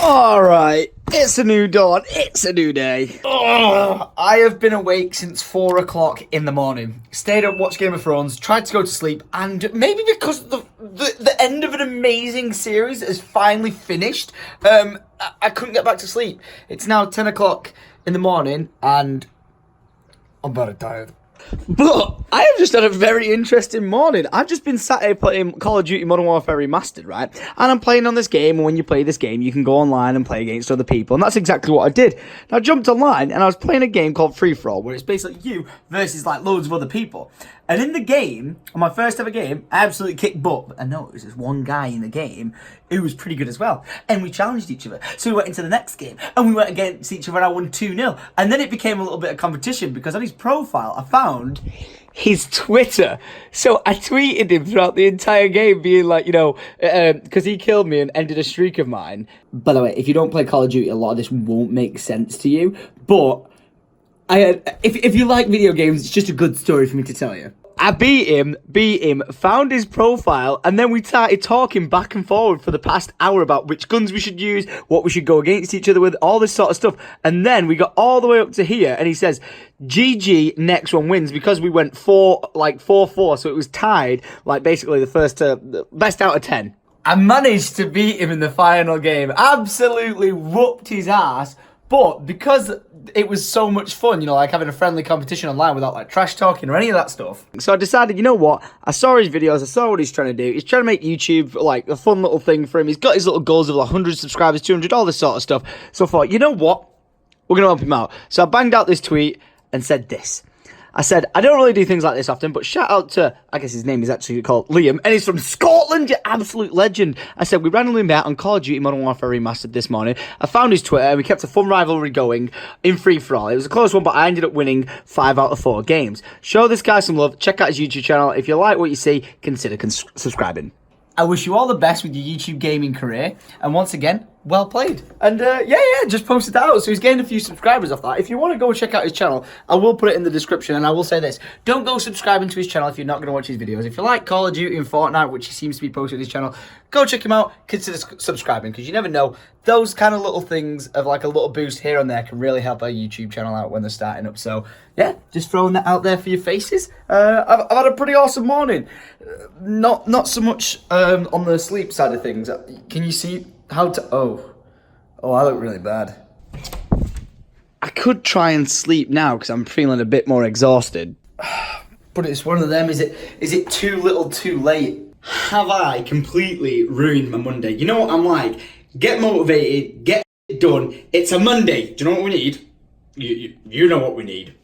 Alright, it's a new dawn, it's a new day. I have been awake since 4 o'clock in the morning. Stayed up, watched Game of Thrones, tried to go to sleep, and maybe because the end of an amazing series is finally finished, I couldn't get back to sleep. It's now 10 o'clock in the morning, and I'm very tired. But I have just had a very interesting morning. I've just been sat here playing Call of Duty Modern Warfare Remastered, right? And I'm playing on this game, and when you play this game, you can go online and play against other people, and that's exactly what I did. And I jumped online, and I was playing a game called Free For All, where it's basically you versus, like, loads of other people. And in the game, on my first ever game, I absolutely kicked butt. And no, it was just one guy in the game who was pretty good as well. And we challenged each other. So we went into the next game, and we went against each other, and I won 2-0. And then it became a little bit of competition, because on his profile, I found his Twitter. So I tweeted him throughout the entire game, being like, you know, because he killed me and ended a streak of mine. By the way, if you don't play Call of Duty, a lot of this won't make sense to you. But if you like video games, it's just a good story for me to tell you. I beat him, found his profile, and then we started talking back and forward for the past hour about which guns we should use, what we should go against each other with, all this sort of stuff. And then we got all the way up to here, and he says, GG, next one wins, because we went 4-4, so it was tied, like basically the first, best out of 10. I managed to beat him in the final game, absolutely whooped his ass, but because it was so much fun, you know, like having a friendly competition online without like trash talking or any of that stuff. So I decided, you know what? I saw his videos, I saw what he's trying to do. He's trying to make YouTube like a fun little thing for him. He's got his little goals of like 100 subscribers, 200, all this sort of stuff. So I thought, you know what? We're going to help him out. So I banged out this tweet and said this. I said, I don't really do things like this often, but shout out to, I guess his name is actually called Liam, and he's from Scotland, you absolute legend. I said, we randomly met on Call of Duty Modern Warfare Remastered this morning. I found his Twitter, and we kept a fun rivalry going in free-for-all. It was a close one, but I ended up winning 5 out of 4 games. Show this guy some love, check out his YouTube channel. If you like what you see, consider subscribing. I wish you all the best with your YouTube gaming career, and once again, well played. And yeah, just posted that out, so he's gained a few subscribers off that. If you want to go check out his channel, I will put it in the description, and I will say this, don't go subscribing to his channel if you're not going to watch his videos. If you like Call of Duty and Fortnite, which he seems to be posting on his channel, go check him out, consider subscribing, because you never know, those kind of little things of like a little boost here and there can really help our YouTube channel out when they're starting up. So yeah, just throwing that out there for your faces. I've had a pretty awesome morning. Not so much on the sleep side of things. Can you see how to... Oh, I look really bad. I could try and sleep now because I'm feeling a bit more exhausted. But it's one of them, is it too little too late? Have I completely ruined my Monday? You know what I'm like? Get motivated, get it done. It's a Monday. Do you know what we need? You know what we need.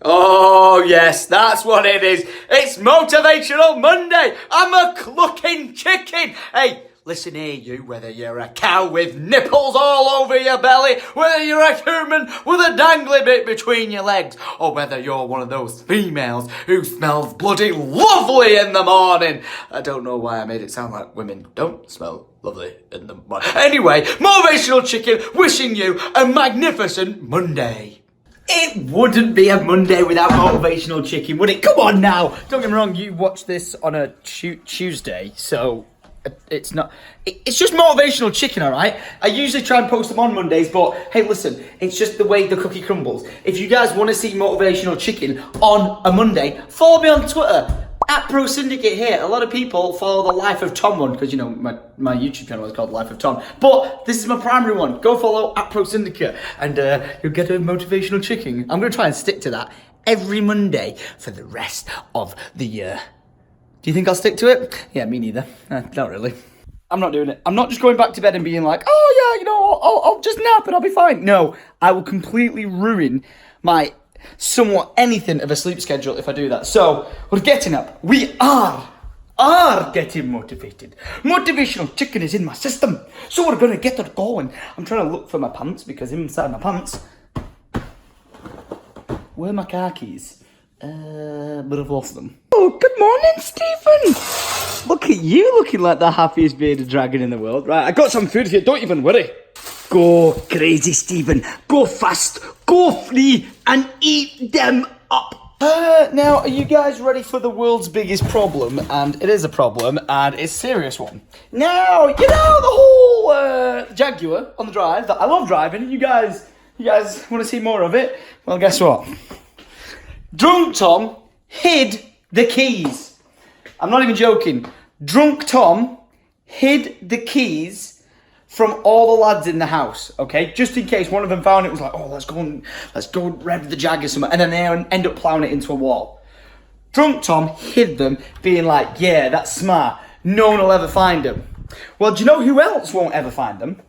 Oh, yes, that's what it is. It's Motivational Monday. I'm a clucking chicken. Hey, listen here, you, whether you're a cow with nipples all over your belly, whether you're a human with a dangly bit between your legs, or whether you're one of those females who smells bloody lovely in the morning. I don't know why I made it sound like women don't smell lovely in the morning. Anyway, Motivational Chicken wishing you a magnificent Monday. It wouldn't be a Monday without Motivational Chicken, would it? Come on now! Don't get me wrong, you watch this on a Tuesday, so... It's not, it's just Motivational Chicken, alright? I usually try and post them on Mondays, but hey, listen, it's just the way the cookie crumbles. If you guys want to see Motivational Chicken on a Monday, follow me on Twitter, @Syndicate here. A lot of people follow the Life of Tom one, because, you know, my YouTube channel is called Life of Tom, but this is my primary one. Go follow @Syndicate, and you'll get a Motivational Chicken. I'm going to try and stick to that every Monday for the rest of the year. Do you think I'll stick to it? Yeah, me neither. Not really. I'm not doing it. I'm not just going back to bed and being like, oh yeah, you know, I'll just nap and I'll be fine. No, I will completely ruin my somewhat anything of a sleep schedule if I do that. So, we're getting up. We are getting motivated. Motivational Chicken is in my system. So we're going to get it going. I'm trying to look for my pants because inside my pants, where are my car keys? But I've lost them. Oh, good morning, Stephen. Look at you looking like the happiest bearded dragon in the world. Right, I got some food for you, don't even worry. Go crazy, Stephen. Go fast, go free, and eat them up. Now, are you guys ready for the world's biggest problem? And it is a problem, and it's a serious one. Now, you know, the whole little Jaguar on the drive that I love driving. You guys want to see more of it? Well, guess what? Drunk Tom hid the keys. I'm not even joking. Drunk Tom hid the keys from all the lads in the house, okay? Just in case one of them found it, was like, oh, let's go rev the Jag or something, and then they end up plowing it into a wall. Drunk Tom hid them, being like, yeah, that's smart. No one will ever find them. Well, do you know who else won't ever find them?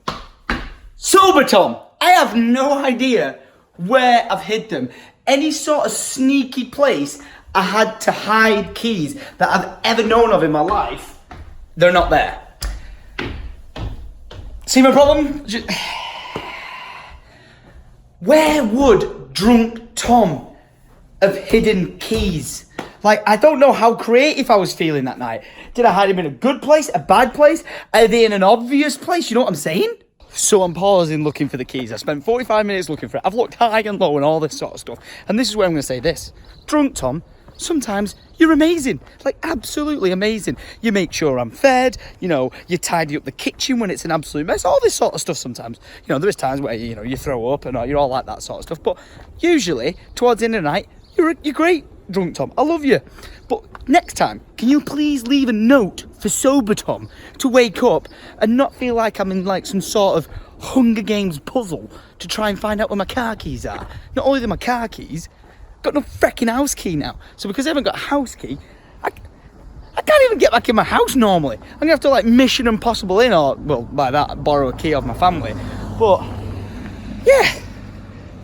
Sober Tom. I have no idea where I've hid them. Any sort of sneaky place I had to hide keys that I've ever known of in my life, they're not there. See my problem? Where would Drunk Tom have hidden keys? Like, I don't know how creative I was feeling that night. Did I hide them in a good place, a bad place? Are they in an obvious place? You know what I'm saying? So I'm pausing looking for the keys. I spent 45 minutes looking for it. I've looked high and low and all this sort of stuff. And this is where I'm going to say this. Drunk Tom, sometimes you're amazing. Like, absolutely amazing. You make sure I'm fed. You know, you tidy up the kitchen when it's an absolute mess. All this sort of stuff sometimes. You know, there is times where, you know, you throw up and you're all like that sort of stuff. But usually, towards the end of the night, you're great, Drunk Tom. I love you. But next time, can you please leave a note for Sober Tom to wake up and not feel like I'm in like some sort of Hunger Games puzzle to try and find out where my car keys are? Not only are my car keys, I've got no freaking house key now. So because I haven't got a house key, I can't even get back in my house normally. I'm going to have to like Mission Impossible in, or, well, by that, borrow a key off my family. But, yeah,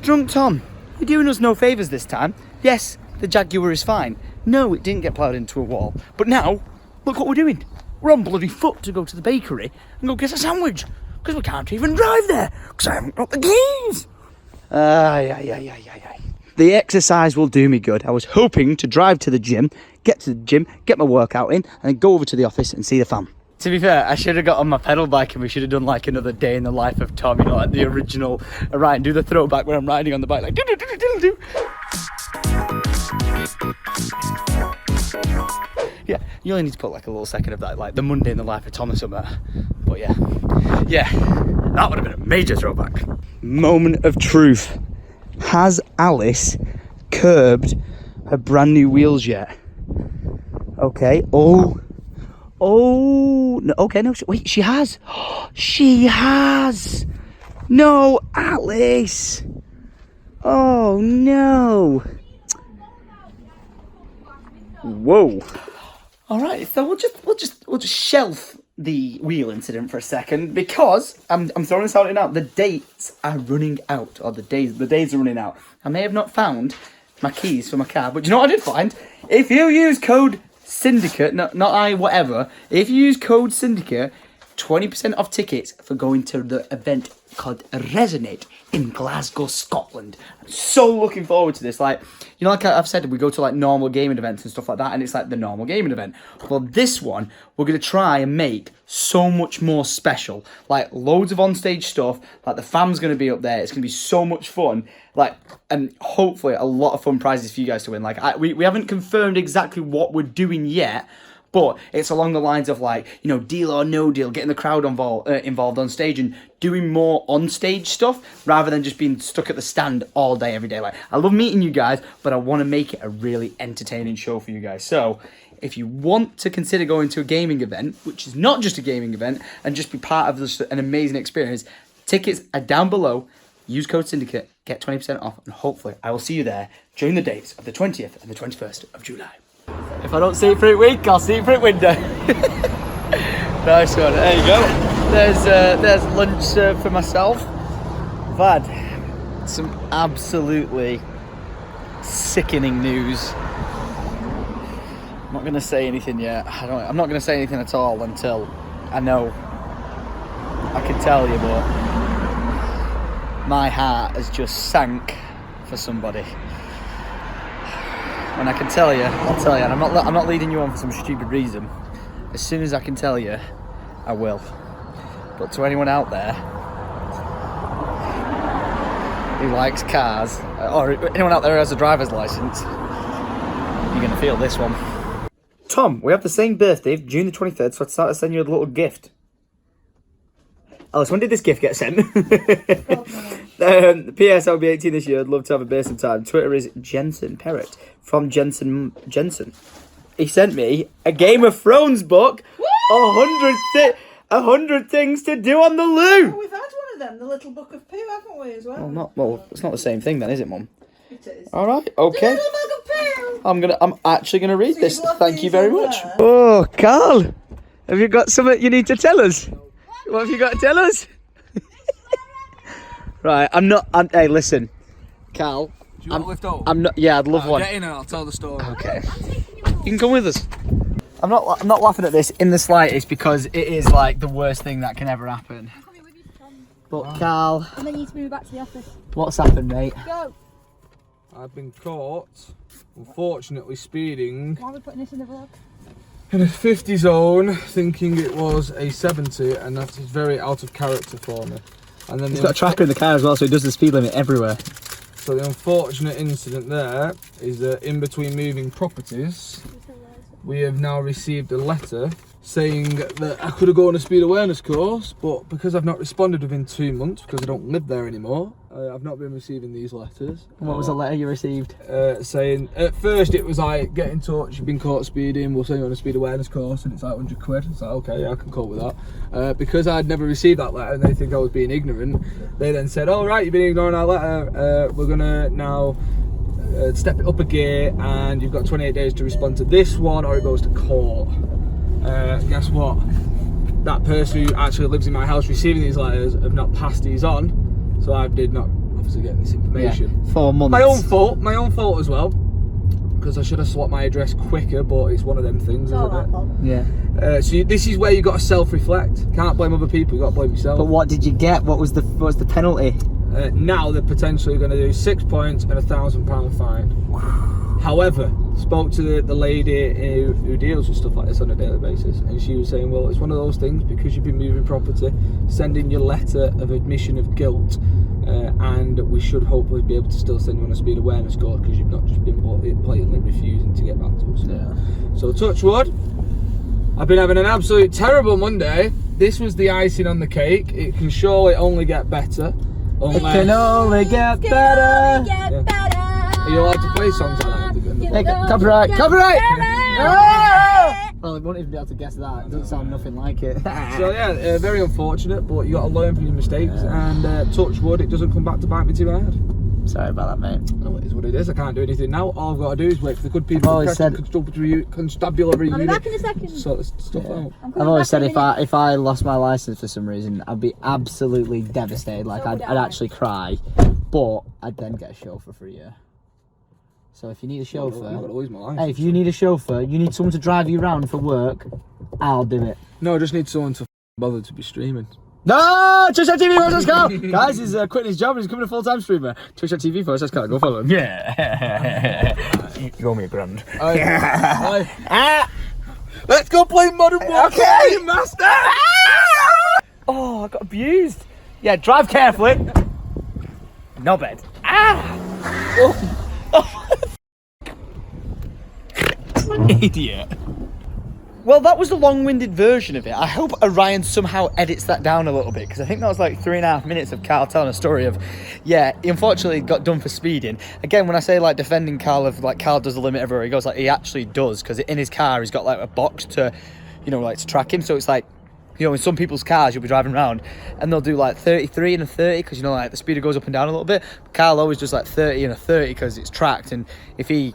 Drunk Tom, you're doing us no favours this time. Yes, the Jaguar is fine. No, it didn't get ploughed into a wall. But now, look what we're doing. We're on bloody foot to go to the bakery and go get a sandwich. Because we can't even drive there. Because I haven't got the keys. The exercise will do me good. I was hoping to drive to the gym, get my workout in, and then go over to the office and see the fam. To be fair, I should have got on my pedal bike and we should have done like another day in the life of Tom, you know, like the original ride, and do the throwback when I'm riding on the bike, like do. Yeah, you only need to put like a little second of that, like the Monday in the life of Tom or something. But yeah, that would have been a major throwback. Moment of truth. Has Alice curbed her brand new wheels yet? Okay. Oh, no, okay, no, wait, she has. She has. No, Alice. Oh no. Whoa. All right, so we'll just shelf the wheel incident for a second, because I'm throwing this out now. The dates are running out, or the days are running out. I may have not found my keys for my car, but you know what I did find? If you use code Syndicate, if you use code Syndicate, 20% off tickets for going to the event called Resonate in Glasgow, Scotland. I'm so looking forward to this. Like, you know, like I've said, we go to like normal gaming events and stuff like that, and it's like the normal gaming event. Well, this one, we're going to try and make so much more special. Like, loads of on-stage stuff. Like, the fam's going to be up there. It's going to be so much fun. Like, and hopefully a lot of fun prizes for you guys to win. Like, we haven't confirmed exactly what we're doing yet, but it's along the lines of, like, you know, deal or no deal, getting the crowd involved on stage and doing more on-stage stuff rather than just being stuck at the stand all day, every day. Like, I love meeting you guys, but I want to make it a really entertaining show for you guys. So if you want to consider going to a gaming event, which is not just a gaming event, and just be part of this, an amazing experience, tickets are down below. Use code Syndicate, get 20% off, and hopefully I will see you there during the dates of the 20th and the 21st of July. If I don't see it for a week, I'll see it for a window. Nice one. There you go. There's lunch served for myself. I've had some absolutely sickening news. I'm not going to say anything yet. I'm not going to say anything at all until I know. I can tell you, but my heart has just sank for somebody. When I can tell you, I'll tell you. And I'm not leading you on for some stupid reason. As soon as I can tell you, I will. But to anyone out there who likes cars, or anyone out there who has a driver's license, you're going to feel this one. Tom, we have the same birthday, June the 23rd, so I decided to send you a little gift. Alice, when did this gift get sent? P.S. I'll be 18 this year. I'd love to have a beer sometime. Twitter is Jensen Perrott from Jensen. He sent me a Game of Thrones book. 100 things to do on the loo. Oh, we've had one of them, the little book of poo, haven't we, as well? Well, it's not the same thing then, is it, Mum? It is. All right, okay. The little book of poo. I'm actually gonna read this. you've left Thank you these very on much. there? Oh, Carl, have you got something you need to tell us? What have you got to tell us? Right, hey, listen, Carl. Do you want to lift over? I'm not. Yeah, I'd love one. Get in and I'll tell the story. Okay. You can come with us. I'm not laughing at this in the slightest because it is like the worst thing that can ever happen. But Carl, And then you need to move back to the office. what's happened, mate? Go! I've been caught, unfortunately, speeding Why are we putting this in the vlog? in a 50 zone, thinking it was a 70, and that is very out of character for me. And then He's got a tracker in the car as well, so he does the speed limit everywhere. So the unfortunate incident there is that in between moving properties, we have now received a letter saying that I could have gone on a speed awareness course, but because I've not responded within 2 months, because I don't live there anymore, I've not been receiving these letters. What was the letter you received? Saying, at first it was like, get in touch, you've been caught speeding, we'll send you on a speed awareness course, and it's like 100 quid. It's like, okay, yeah, I can cope with that. Because I'd never received that letter and they think I was being ignorant, they then said, oh right, you've been ignoring our letter, we're gonna now step it up a gear and you've got 28 days to respond to this one or it goes to court. Guess what? That person who actually lives in my house receiving these letters have not passed these on, so I did not obviously get this information. Yeah, 4 months. My own fault as well, because I should have swapped my address quicker, but it's one of them things, isn't it? Yeah. So this is where you got to self-reflect. Can't blame other people, you got to blame yourself. But what did you get? What was the penalty? Now they're potentially going to do 6 points and £1,000 fine. However, spoke to the lady who deals with stuff like this on a daily basis, and she was saying, well, it's one of those things because you've been moving property, send in your letter of admission of guilt, and we should hopefully be able to still send you on a speed awareness course because you've not just been blatantly refusing to get back to us. Yeah. So touch wood. I've been having an absolute terrible Monday. This was the icing on the cake. It can surely only get better. It can only get better. Yeah. Are you allowed to play songs like that? Hey, copyright! Copyright! Ah! Well, they won't even be able to guess that. It doesn't sound nothing like it. So yeah, very unfortunate, but you got to learn from your mistakes and touch wood, it doesn't come back to bite me too hard. Sorry about that, mate. No, it is what it is. I can't do anything now. All I've got to do is wait for the good people always to said- constabulary I'll be unit. back in a second. Sort this stuff out. I've always said if I lost my license for some reason, I'd be absolutely devastated. Like I'd actually cry, but I'd then get a chauffeur for a year. So if you need a I'm chauffeur, going to lose my life. hey, if you need a chauffeur, you need someone to drive you around for work, I'll do it. No, I just need someone to bother to be streaming. No! Twitch.tv versus Carl! Guys, he's quitting his job and he's becoming a full-time streamer. Twitch.tv versus Carl. Go follow him. Yeah. You owe me a grand. Let's go play Modern Warfare, Okay. master! Oh, I got abused. Yeah, drive carefully. No bed. Idiot. Well, that was the long-winded version of it. I hope Orion somehow edits that down a little bit, because I think that was like 3.5 minutes of Carl telling a story of, yeah, he unfortunately got done for speeding. Again, when I say like defending Carl, of like Carl does the limit everywhere he goes, like he actually does, because in his car he's got like a box to, you know, like to track him. So it's like, you know, in some people's cars you'll be driving around and they'll do like 33 and a 30 because, you know, like the speeder goes up and down a little bit. Carl always does like 30 and a 30 because it's tracked, and if he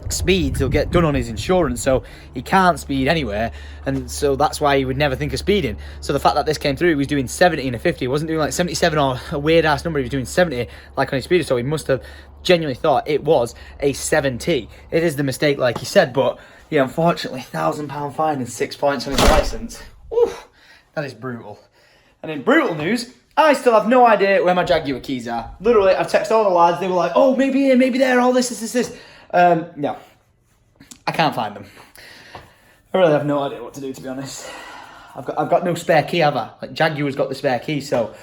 speeds he'll get done on his insurance, so he can't speed anywhere, and so that's why he would never think of speeding. So the fact that this came through, he was doing 70 and a 50, he wasn't doing like 77 or a weird ass number, he was doing 70 like on his speeder, so he must have genuinely thought it was a 70. It is the mistake like he said, but yeah, unfortunately £1,000 fine and 6 points on his licence. Oof, that is brutal. And in brutal news, I still have no idea where my Jaguar keys are. Literally, I've texted all the lads, they were like, oh, maybe here, maybe there, all this. No, I can't find them. I really have no idea what to do, to be honest. I've got no spare key, have I? Like Jaguar's got the spare key, so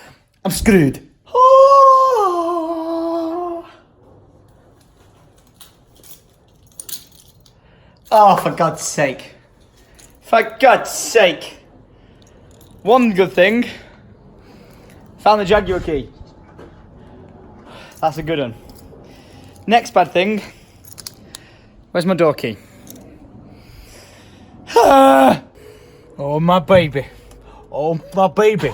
I'm screwed. Oh, for God's sake. For God's sake. One good thing, Found the Jaguar key. That's a good one. Next bad thing. Where's my door key? Oh, my baby. Oh, my baby.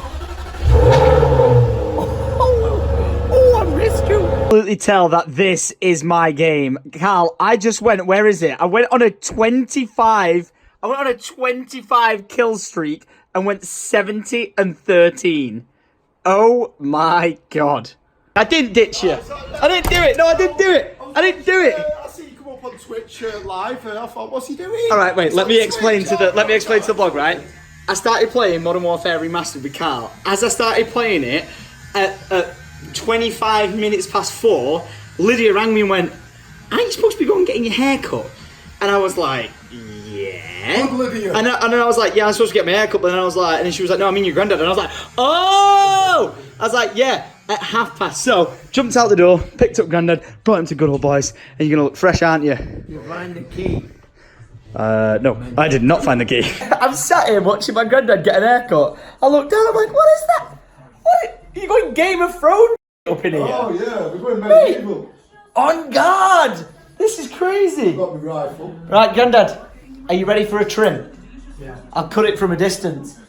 Oh, I missed you. Absolutely tell that this is my game. Carl, I just went, where is it? I went on a 25 kill streak and went 70 and 13. Oh my God. I didn't ditch you. I didn't do it. No, I didn't do it. I didn't do it. I see you come up on Twitch live. I thought, what's he doing? All right, wait. Let me explain to the vlog. Right. I started playing Modern Warfare Remastered with Carl. As I started playing it, at 25 minutes past 4, Lydia rang me and went, "Aren't you supposed to be going and getting your hair cut?" And I was like, "Yeah." Lydia. And I was like, "Yeah, I'm supposed to get my hair cut." But then I was like, and then she was like, "No, I mean your granddad." And I was like, "Oh!" I was like, "Yeah." At 1:30. So, jumped out the door, picked up Grandad, brought him to Good Old Boys, and you're gonna look fresh, aren't you? You find the key. No, I did not find the key. I'm sat here watching my granddad get an haircut. I look down, I'm like, what is that? What? Are you going Game of Thrones up in here? Oh yeah, we're going medieval. On guard! This is crazy. Got my rifle. Right, Grandad, are you ready for a trim? Yeah. I'll cut it from a distance.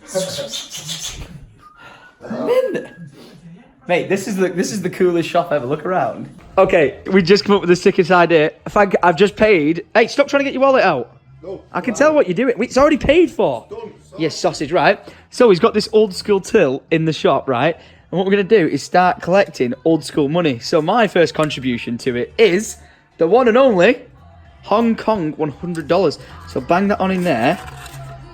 Mate, this is the coolest shop ever. Look around. Okay, we just come up with the sickest idea. I've just paid. Hey, stop trying to get your wallet out. No. I can tell what you're doing. It's already paid for. Done. Yes, sausage, right? So he's got this old school till in the shop, right? And what we're going to do is start collecting old school money. So my first contribution to it is the one and only Hong Kong $100. So bang that on in there.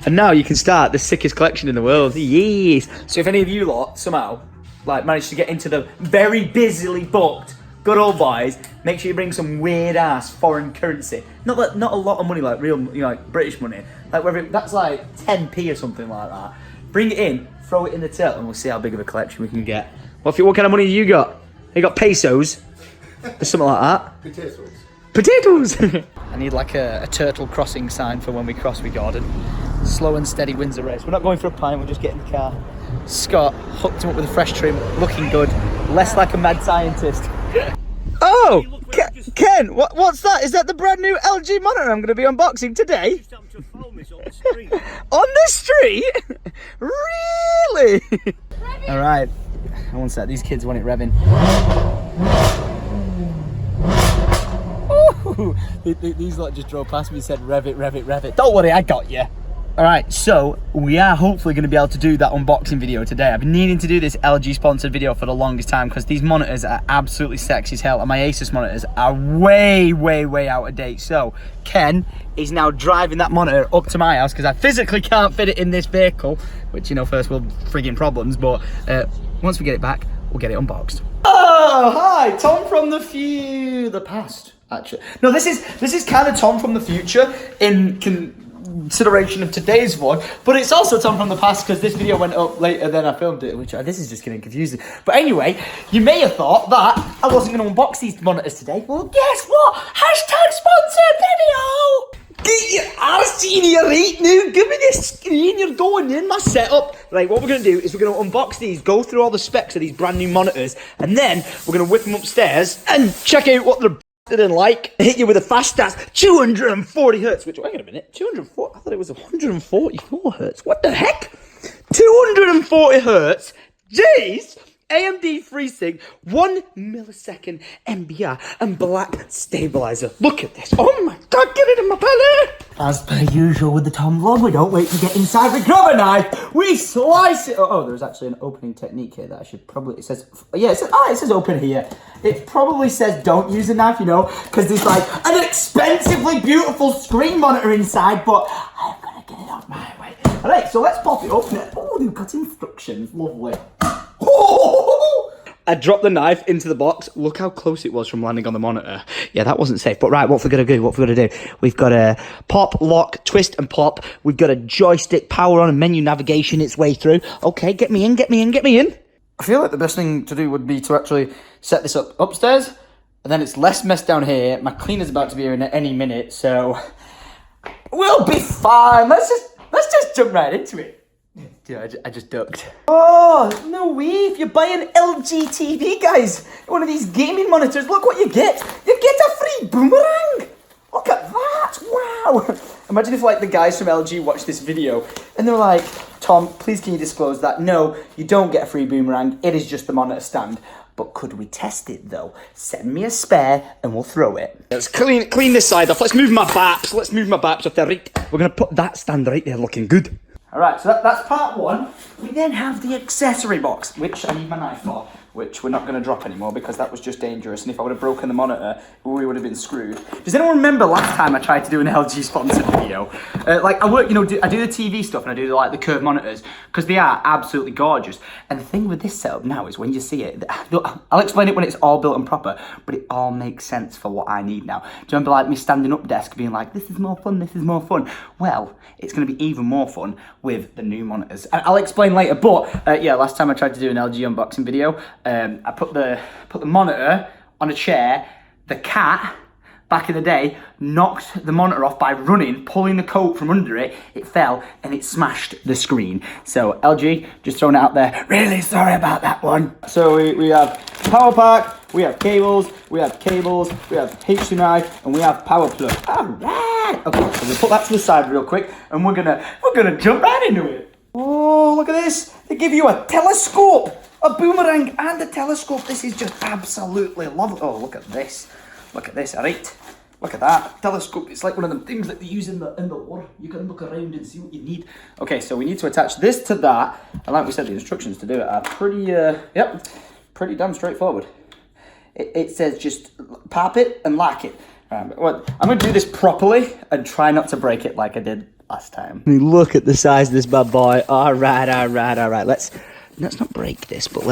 And now you can start the sickest collection in the world. Yes. So if any of you lot somehow managed to get into the very busily booked Good Old Boys, make sure you bring some weird ass foreign currency. Not a lot of money, like real, like British money. Like whether that's like 10p or something like that. Bring it in, throw it in the till, and we'll see how big of a collection we can get. What kind of money you got? You got pesos? Or something like that? Potatoes. I need like a turtle crossing sign for when we cross with Gordon. Slow and steady wins the race. We're not going for a pint, we'll just get in the car. Scott hooked him up with a fresh trim, looking good, less like a mad scientist. Oh, Ken, what's that? Is that the brand new LG monitor I'm going to be unboxing today? On the street? Really? All right, one sec. These kids want it revving. Ooh, these lot just drove past me and said, "Rev it, rev it, rev it." Don't worry, I got you. Alright, so we are hopefully going to be able to do that unboxing video today. I've been needing to do this LG sponsored video for the longest time because these monitors are absolutely sexy as hell and my Asus monitors are way out of date. So Ken is now driving that monitor up to my house because I physically can't fit it in this vehicle, which, first world frigging problems, but once we get it back, we'll get it unboxed. Oh, hi, Tom from the past, actually. No, this is kind of Tom from the future in consideration of today's vlog, but it's also Tom from the past because this video went up later than I filmed it, which this is just getting confusing. But anyway, you may have thought that I wasn't going to unbox these monitors today. Well, guess what? Hashtag sponsored video! Get your arse in here right now. Give me this screen. You're going in my setup. Right, what we're going to do is we're going to unbox these, go through all the specs of these brand new monitors, and then we're going to whip them upstairs and check out what they're didn't like. Hit you with a fast ass 240 hertz, which, wait a minute, 240, I thought it was 144 hertz. What the heck? 240 hertz. Jeez. AMD FreeSync, 1 millisecond MBR, and black stabilizer. Look at this. Oh my God, get it in my belly. As per usual with the Tom vlog, we don't wait to get inside. We grab a knife, we slice it. Oh, there's actually an opening technique here that I should probably, it says open here. It probably says don't use a knife, because there's like an expensively beautiful screen monitor inside, but I'm gonna get it out my way. All right, so let's pop it open. Oh, they've got instructions, lovely. I dropped the knife into the box. Look how close it was from landing on the monitor. Yeah, that wasn't safe. But right, what we're going to do? We've got a pop, lock, twist and pop. We've got a joystick, power on and menu navigation its way through. Okay, get me in. I feel like the best thing to do would be to actually set this up upstairs. And then it's less mess down here. My cleaner's about to be here in any minute, so we'll be fine. Let's just jump right into it. Dude, I just ducked. Oh, no way. If you buy an LG TV, guys, one of these gaming monitors, look what you get. You get a free boomerang. Look at that. Wow. Imagine if, like, the guys from LG watched this video and they're like, Tom, please can you disclose that? No, you don't get a free boomerang. It is just the monitor stand. But could we test it, though? Send me a spare and we'll throw it. Let's clean this side off. Let's move my baps. Let's move my baps off there. Right. We're going to put that stand right there looking good. All right, so that's part one. We then have the accessory box, which I need my knife for, which we're not going to drop anymore because that was just dangerous. And if I would have broken the monitor, we would have been screwed. Does anyone remember last time I tried to do an LG sponsored video? Like I work, I do the TV stuff and I do like the curved monitors because they are absolutely gorgeous. And the thing with this setup now is when you see it, I'll explain it when it's all built and proper, but it all makes sense for what I need now. Do you remember like me standing up desk being like, this is more fun, this is more fun? Well, it's going to be even more fun with the new monitors. I'll explain later, but yeah, last time I tried to do an LG unboxing video, I put the monitor on a chair. The cat, back in the day, knocked the monitor off by running, pulling the coat from under it. It fell and it smashed the screen. So LG, just throwing it out there. Really sorry about that one. So we have power pack, we have cables, we have HDMI, and we have power plug. All right. Okay, so we'll put that to the side real quick, and we're gonna jump right into it. Oh, look at this! They give you a telescope. A boomerang and a telescope. This is just absolutely lovely. Oh, look at this. Look at this, all right? Look at that. Telescope, it's like one of them things that they use in the war. You can look around and see what you need. Okay, so we need to attach this to that. And like we said, the instructions to do it are pretty damn straightforward. It says just pop it and lock it. Well, I'm going to do this properly and try not to break it like I did last time. Look at the size of this bad boy. All right. Let's not break this, but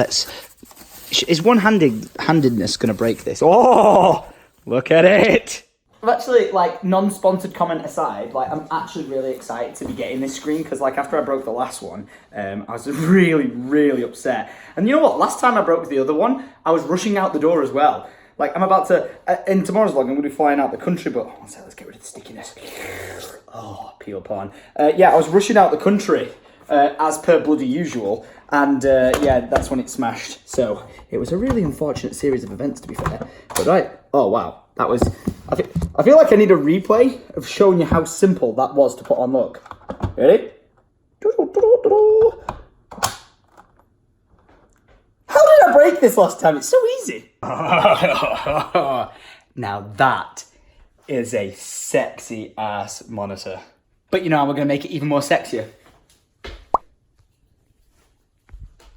is one-handedness going to break this? Oh, look at it. I've actually, like, non-sponsored comment aside, like, I'm actually really excited to be getting this screen because, like, after I broke the last one, I was really, really upset. And you know what? Last time I broke the other one, I was rushing out the door as well. Like, I'm about to, in tomorrow's vlog, I'm going to be flying out the country, but let's get rid of the stickiness. Oh, peel porn. Yeah, I was rushing out the country, as per bloody usual. And yeah, that's when it smashed. So it was a really unfortunate series of events, to be fair. But right, oh wow, that was. I feel like I need a replay of showing you how simple that was to put on. Look, ready? How did I break this last time? It's so easy. Now that is a sexy ass monitor. But you know how we're gonna make it even more sexier.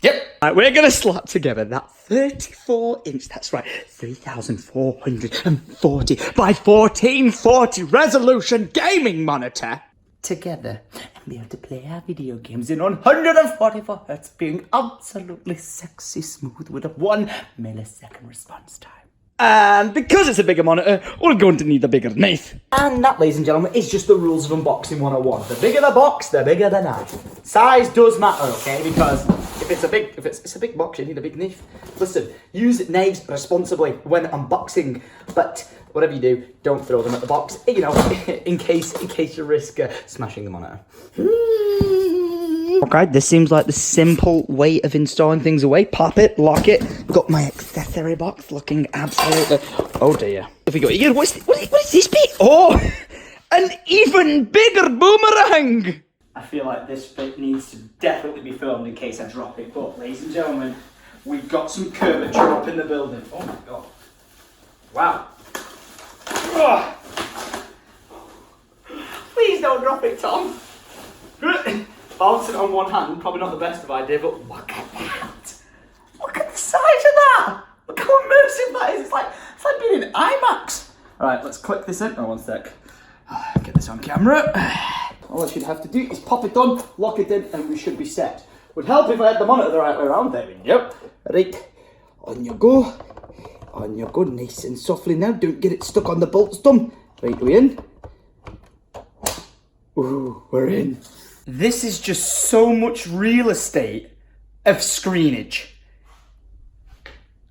Yep. Right, we're going to slap together that 34-inch, that's right, 3,440 by 1440 resolution gaming monitor. Together and be able to play our video games in 144 Hz, being absolutely sexy smooth with a 1 millisecond response time. And because it's a bigger monitor, we're going to need a bigger knife. And that, ladies and gentlemen, is just the rules of unboxing 101. The bigger the box, the bigger the knife. Size does matter, okay? Because if it's a big box, you need a big knife. Listen, use knives responsibly when unboxing, but whatever you do, don't throw them at the box. You know, in case you risk smashing the monitor. Okay, this seems like the simple way of installing things away. Pop it, lock it. Got my accessory box looking absolutely. Oh dear. If we go again, what is this bit? Oh, an even bigger boomerang. I feel like this bit needs to definitely be filmed in case I drop it. But ladies and gentlemen, we've got some curvature up in the building. Oh my god! Wow. Oh. Please don't drop it, Tom. Balancing it on one hand, probably not the best of idea, but look at that! Look at the size of that! Look how immersive that is! It's like being in IMAX! Alright, let's click this in. Oh, one sec. Get this on camera. All I should have to do is pop it on, lock it in, and we should be set. Would help if I had the monitor the right way around there. Yep. Right. On you go. On you go, nice and softly now. Don't get it stuck on the bolts, Tom. Right, we in? Ooh, we're in. This is just so much real estate of screenage.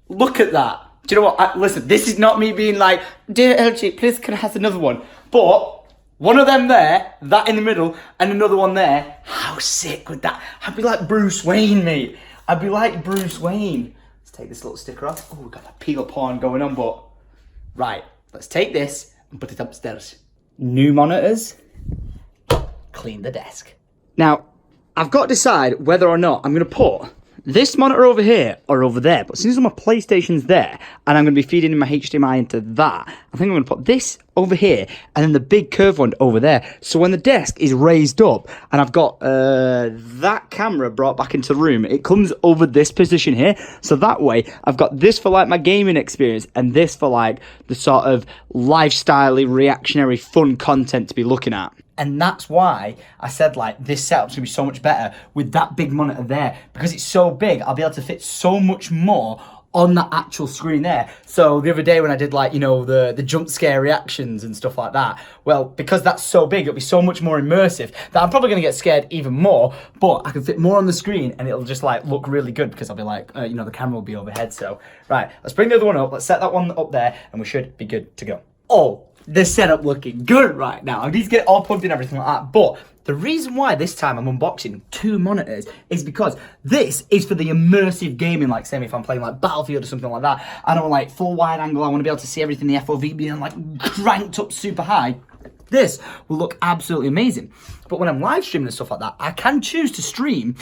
Look at that. Do you know what? Listen, this is not me being like, dear LG, please can I have another one? But One of them there, that in the middle, and another one there. How sick would that? I'd be like Bruce Wayne, mate. I'd be like Bruce Wayne. Let's take this little sticker off. Oh, we've got that peel porn going on, but... Right, let's take this and put it upstairs. New monitors. Clean the desk. Now, I've got to decide whether or not I'm going to put this monitor over here or over there. But since my PlayStation's there and I'm going to be feeding in my HDMI into that, I think I'm going to put this over here and then the big curved one over there. So when the desk is raised up and I've got that camera brought back into the room, it comes over this position here. So that way I've got this for like my gaming experience and this for like the sort of lifestyle-y, reactionary, fun content to be looking at. And that's why I said, like, this setup's gonna be so much better with that big monitor there. Because it's so big, I'll be able to fit so much more on that actual screen there. So the other day when I did, like, you know, the jump scare reactions and stuff like that, well, because that's so big, it'll be so much more immersive that I'm probably gonna get scared even more, but I can fit more on the screen and it'll just, like, look really good because I'll be like, you know, the camera will be overhead. So, right, let's bring the other one up. Let's set that one up there and we should be good to go. Oh, the setup looking good right now. I need to get it all plugged in and everything like that. But the reason why this time I'm unboxing 2 monitors is because this is for the immersive gaming, like say if I'm playing like Battlefield or something like that. I don't like full wide angle. I want to be able to see everything, the FOV being like cranked up super high. This will look absolutely amazing. But when I'm live streaming and stuff like that, I can choose to stream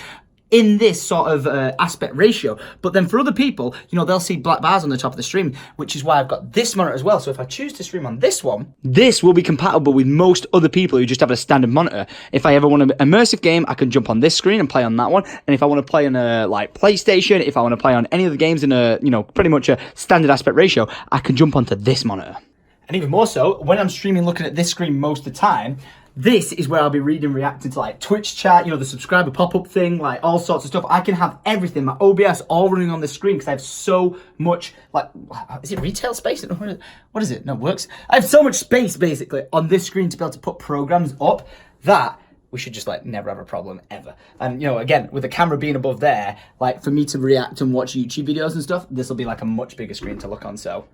in this sort of aspect ratio. But then for other people, you know, they'll see black bars on the top of the stream, which is why I've got this monitor as well. So if I choose to stream on this one, this will be compatible with most other people who just have a standard monitor. If I ever want an immersive game, I can jump on this screen and play on that one. And if I want to play on a like PlayStation, if I want to play on any of the games in a, you know, pretty much a standard aspect ratio, I can jump onto this monitor. And even more so, when I'm streaming looking at this screen most of the time, this is where I'll be reading, reacting to like Twitch chat, you know, the subscriber pop-up thing, like all sorts of stuff. I can have everything, my OBS all running on the screen because I have so much, like, is it retail space? What is it? No, it works. I have so much space basically on this screen to be able to put programs up that we should just like never have a problem ever. And you know, again, with the camera being above there, like for me to react and watch YouTube videos and stuff, this will be like a much bigger screen to look on. So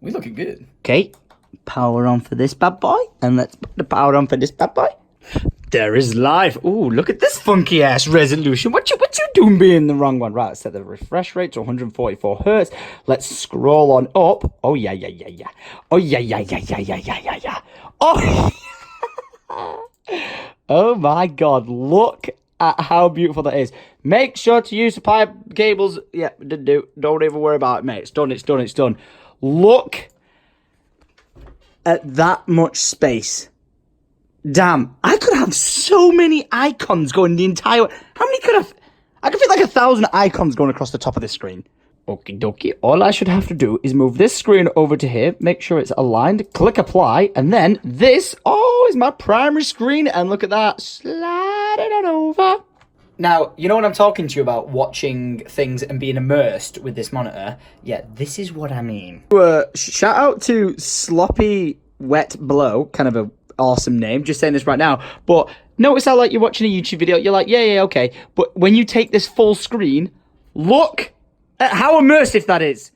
we're looking good. Okay. Power on for this bad boy, and let's put the power on for this bad boy. There is live. Ooh, look at this funky ass resolution. What you doing being the wrong one? Right, let's set the refresh rate to 144 hertz. Let's scroll on up. Oh yeah. Oh yeah. Oh. Oh my God! Look at how beautiful that is. Make sure to use the pipe cables. Yeah, don't even worry about it, mate. It's done. It's done. It's done. Look at that much space. Damn, I could have so many icons going the entire way. How many could I could fit like 1,000 icons going across the top of this screen. Okie dokie, all I should have to do is move this screen over to here, make sure it's aligned, click apply, and then this, oh, is my primary screen, and look at that, slide it on over. Now, you know when I'm talking to you about watching things and being immersed with this monitor? Yeah, this is what I mean. Shout out to Sloppy Wet Blow, kind of a awesome name, just saying this right now, but notice how like you're watching a YouTube video, you're like, yeah, okay, but when you take this full screen, look at how immersive that is.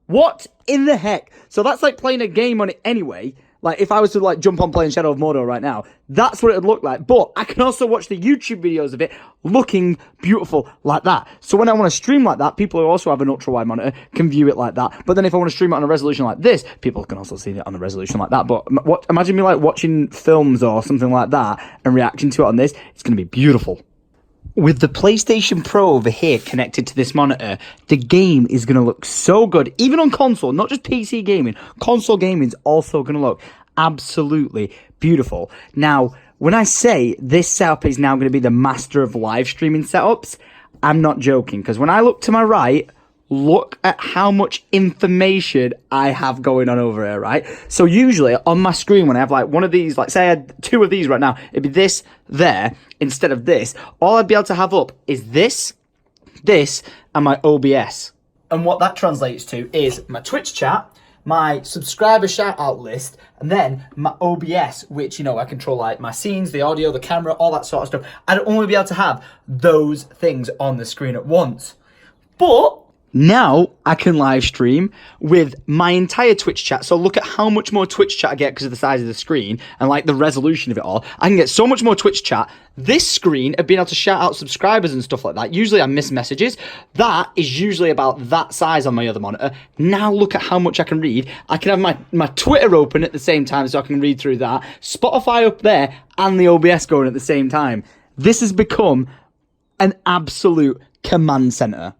What in the heck? So that's like playing a game on it anyway. Like, if I was to, like, jump on playing Shadow of Mordor right now, that's what it would look like. But I can also watch the YouTube videos of it looking beautiful like that. So when I want to stream like that, people who also have an ultra-wide monitor can view it like that. But then if I want to stream it on a resolution like this, people can also see it on a resolution like that. But imagine me, like, watching films or something like that and reacting to it on this. It's going to be beautiful. With the PlayStation Pro over here connected to this monitor, the game is going to look so good, even on console, not just PC gaming. Console gaming is also going to look absolutely beautiful. Now, when I say this setup is now going to be the master of live streaming setups, I'm not joking, because when I look to my right, look at how much information I have going on over here, right? So usually on my screen, when I have like one of these, like say I had 2 of these right now, it'd be this there instead of this. All I'd be able to have up is this, and my OBS. And what that translates to is my Twitch chat, my subscriber shout out list, and then my OBS, which, you know, I control like my scenes, the audio, the camera, all that sort of stuff. I'd only be able to have those things on the screen at once. But Now I can live stream with my entire Twitch chat. So look at how much more Twitch chat I get because of the size of the screen and like the resolution of it all. I can get so much more Twitch chat. This screen of being able to shout out subscribers and stuff like that. Usually I miss messages. That is usually about that size on my other monitor. Now look at how much I can read. I can have my Twitter open at the same time so I can read through that. Spotify up there and the OBS going at the same time. This has become an absolute command center.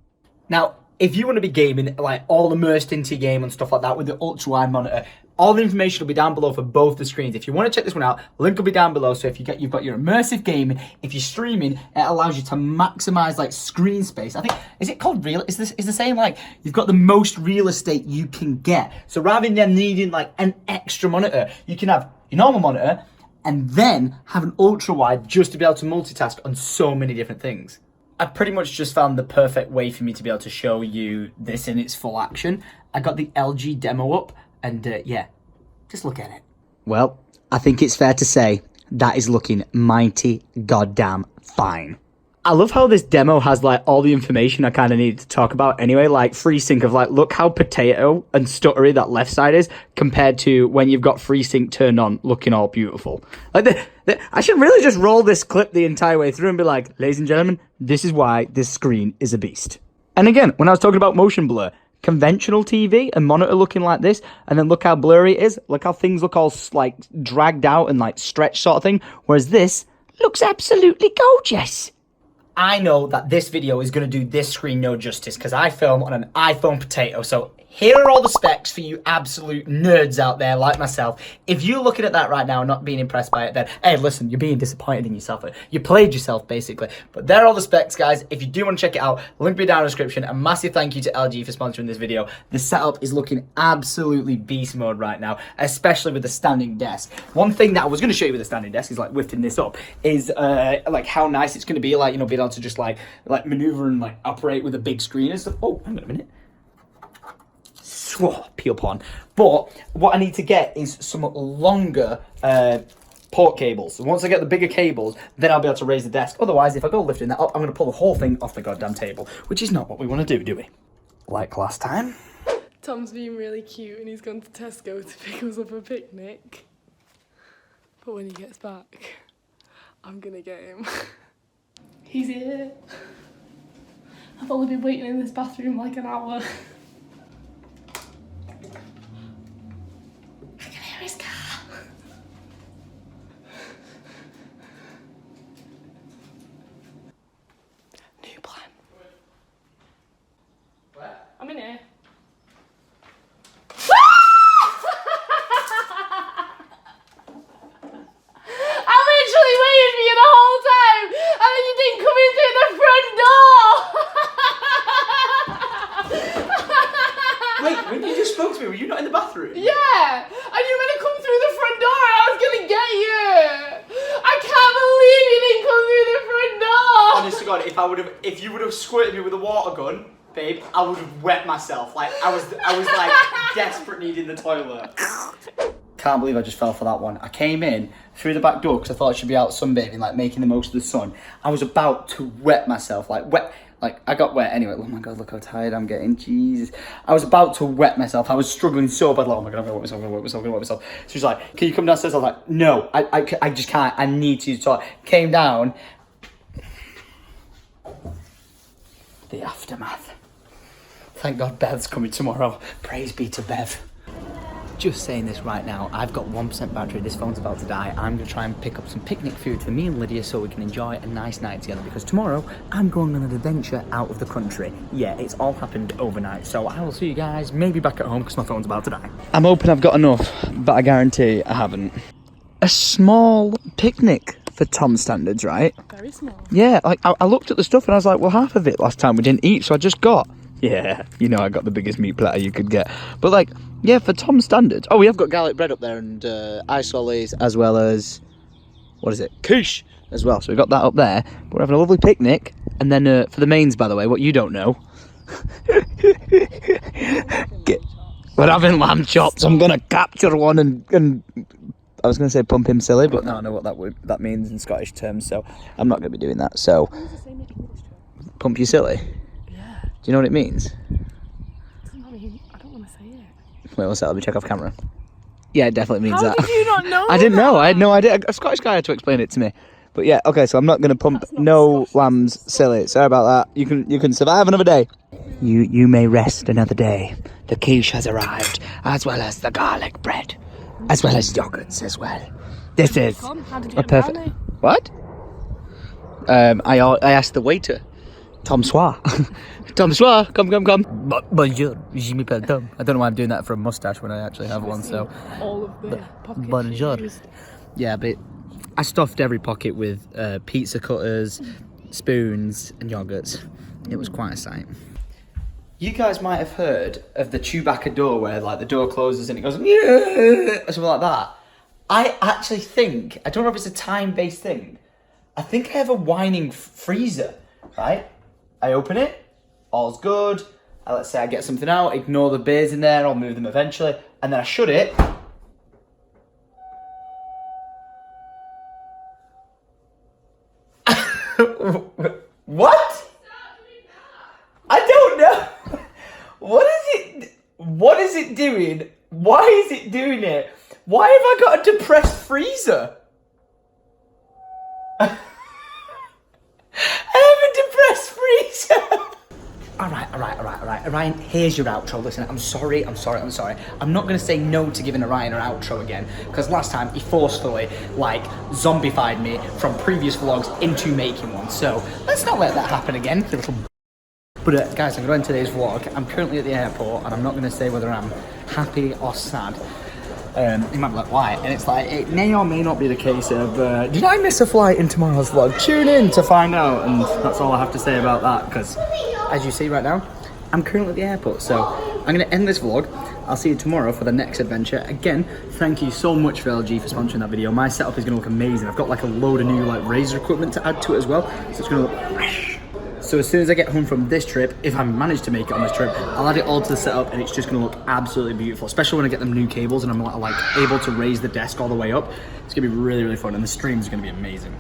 Now, if you want to be gaming, like all immersed into your game and stuff like that with the ultra-wide monitor, all the information will be down below for both the screens. If you want to check this one out, link will be down below. So if you've got your immersive gaming, if you're streaming, it allows you to maximize like screen space. I think, is it called real? Is the saying like you've got the most real estate you can get? So rather than needing like an extra monitor, you can have your normal monitor and then have an ultra-wide just to be able to multitask on so many different things. I've pretty much just found the perfect way for me to be able to show you this in its full action. I got the LG demo up and yeah, just look at it. Well, I think it's fair to say that is looking mighty goddamn fine. I love how this demo has like all the information I kind of needed to talk about anyway, like FreeSync of like, look how potato and stuttery that left side is compared to when you've got FreeSync turned on looking all beautiful. Like I should really just roll this clip the entire way through and be like, ladies and gentlemen, this is why this screen is a beast. And again, when I was talking about motion blur, conventional TV and monitor looking like this, and then look how blurry it is, look how things look all like dragged out and like stretched sort of thing, whereas this looks absolutely gorgeous. I know that this video is going to do this screen no justice because I film on an iPhone Potato. So here are all the specs for you absolute nerds out there like myself. If you're looking at that right now and not being impressed by it, then, hey, listen, you're being disappointed in yourself. You played yourself, basically. But there are all the specs, guys. If you do want to check it out, link will be down in the description. A massive thank you to LG for sponsoring this video. The setup is looking absolutely beast mode right now, especially with the standing desk. One thing that I was going to show you with the standing desk is like lifting this up is like how nice it's going to be, like, you know, being able to just like maneuver and like operate with a big screen and stuff. Oh, hang on a minute. Peel pon. But what I need to get is some longer port cables. So once I get the bigger cables, then I'll be able to raise the desk. Otherwise, if I go lifting that up, I'm going to pull the whole thing off the goddamn table, which is not what we want to do we? Like last time. Tom's being really cute and he's gone to Tesco to pick us up a picnic. But when he gets back, I'm going to get him. He's here. I've only been waiting in this bathroom like an hour. New plan. Where? I'm in here. I literally waited for you the whole time, and then you didn't come in through the front door. Wait, when you just spoke to me, were you not in the bathroom? Yeah, and you were gonna come through the front door, and I was gonna get you. I can't believe you didn't come through the front door. Honest to God, if you would have squirted me with a water gun, babe, I would have wet myself. Like I was like desperate needing the toilet. Can't believe I just fell for that one. I came in through the back door because I thought I should be out sunbathing, like making the most of the sun. I was about to wet myself, like I got wet anyway. Oh my God, look how tired I'm getting. Jesus. I was about to wet myself. I was struggling so bad. Like, oh my God, I'm gonna wet myself. So she's like, can you come downstairs? I was like, no, I just can't. I need to talk. Came down. The aftermath. Thank God Bev's coming tomorrow. Praise be to Bev. Just saying this right now, I've got 1% battery, this phone's about to die. I'm going to try and pick up some picnic food for me and Lydia so we can enjoy a nice night together, because tomorrow I'm going on an adventure out of the country. Yeah, it's all happened overnight, so I will see you guys maybe back at home because my phone's about to die. I'm hoping I've got enough, but I guarantee I haven't. A small picnic for Tom's standards, right? Very small. Yeah, like I looked at the stuff and I was like, well, half of it last time we didn't eat, so I just got, yeah, you know, I got the biggest meat platter you could get. But like, yeah, for Tom's standards. Oh, we have got garlic bread up there and isoles, as well as, what is it? Quiche as well. So we've got that up there. But we're having a lovely picnic. And then for the mains, by the way, what you don't know. We're having lamb chops. I'm going to capture one and I was going to say pump him silly, but now I know what that means in Scottish terms. So I'm not going to be doing that. So pump you silly? Yeah. you know what it means? I mean, I don't want to say it. Wait, what's that? Let me check off camera. Yeah, it definitely means How that. did you not know I didn't know. that? I had no idea. A Scottish guy had to explain it to me. But yeah, okay, so I'm not going to pump no lambs, silly. Sorry about that. You can survive another day. You may rest another day. The quiche has arrived, as well as the garlic bread, as well as yogurts as well. This is How did you a get perfect... brownie? What? I asked the waiter, Tom Soir. Tom Soir, come. Bonjour, je m'appelle Tom. I don't know why I'm doing that for a moustache when I actually have one, so... All of the pockets Bonjour. used. Yeah, but I stuffed every pocket with pizza cutters, spoons, and yogurts. It was quite a sight. You guys might have heard of the Chewbacca door where like the door closes and it goes yeah, or something like that. I actually think, I don't know if it's a time-based thing, I think I have a whining freezer, right? I open it, all's good, let's say I get something out, ignore the beers in there, I'll move them eventually, and then I shut it. What? I don't know. What is it doing? Why is it doing it? Why have I got a depressed freezer? I have a depressed freezer. Alright, Ryan, here's your outro. Listen, I'm sorry. I'm not gonna say no to giving Ryan an outro again, because last time he forcefully, like, zombified me from previous vlogs into making one, so let's not let that happen again, you little. But guys, I'm going to end today's vlog. I'm currently at the airport, and I'm not gonna say whether I'm happy or sad. You might be like, why? And it's like, it may or may not be the case of, did I miss a flight in tomorrow's vlog? Tune in to find out, and that's all I have to say about that, because as you see right now, I'm currently at the airport, so I'm going to end this vlog. I'll see you tomorrow for the next adventure. Again, thank you so much for LG for sponsoring that video. My setup is going to look amazing. I've got like a load of new like razor equipment to add to it as well, so it's going to look fresh. So as soon as I get home from this trip, if I manage to make it on this trip, I'll add it all to the setup and it's just gonna look absolutely beautiful, especially when I get them new cables and I'm like able to raise the desk all the way up. It's gonna be really, really fun and the streams are gonna be amazing.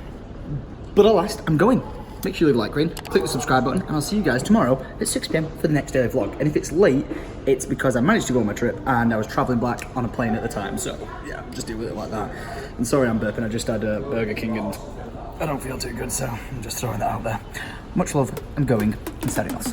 But at last, I'm going. Make sure you leave a like rating, click the subscribe button, and I'll see you guys tomorrow at 6 PM for the next daily vlog. And if it's late, it's because I managed to go on my trip and I was traveling back on a plane at the time. So yeah, just deal with it like that. And sorry I'm burping, I just had a Burger King and I don't feel too good, so I'm just throwing that out there. Much love, I'm going and setting off.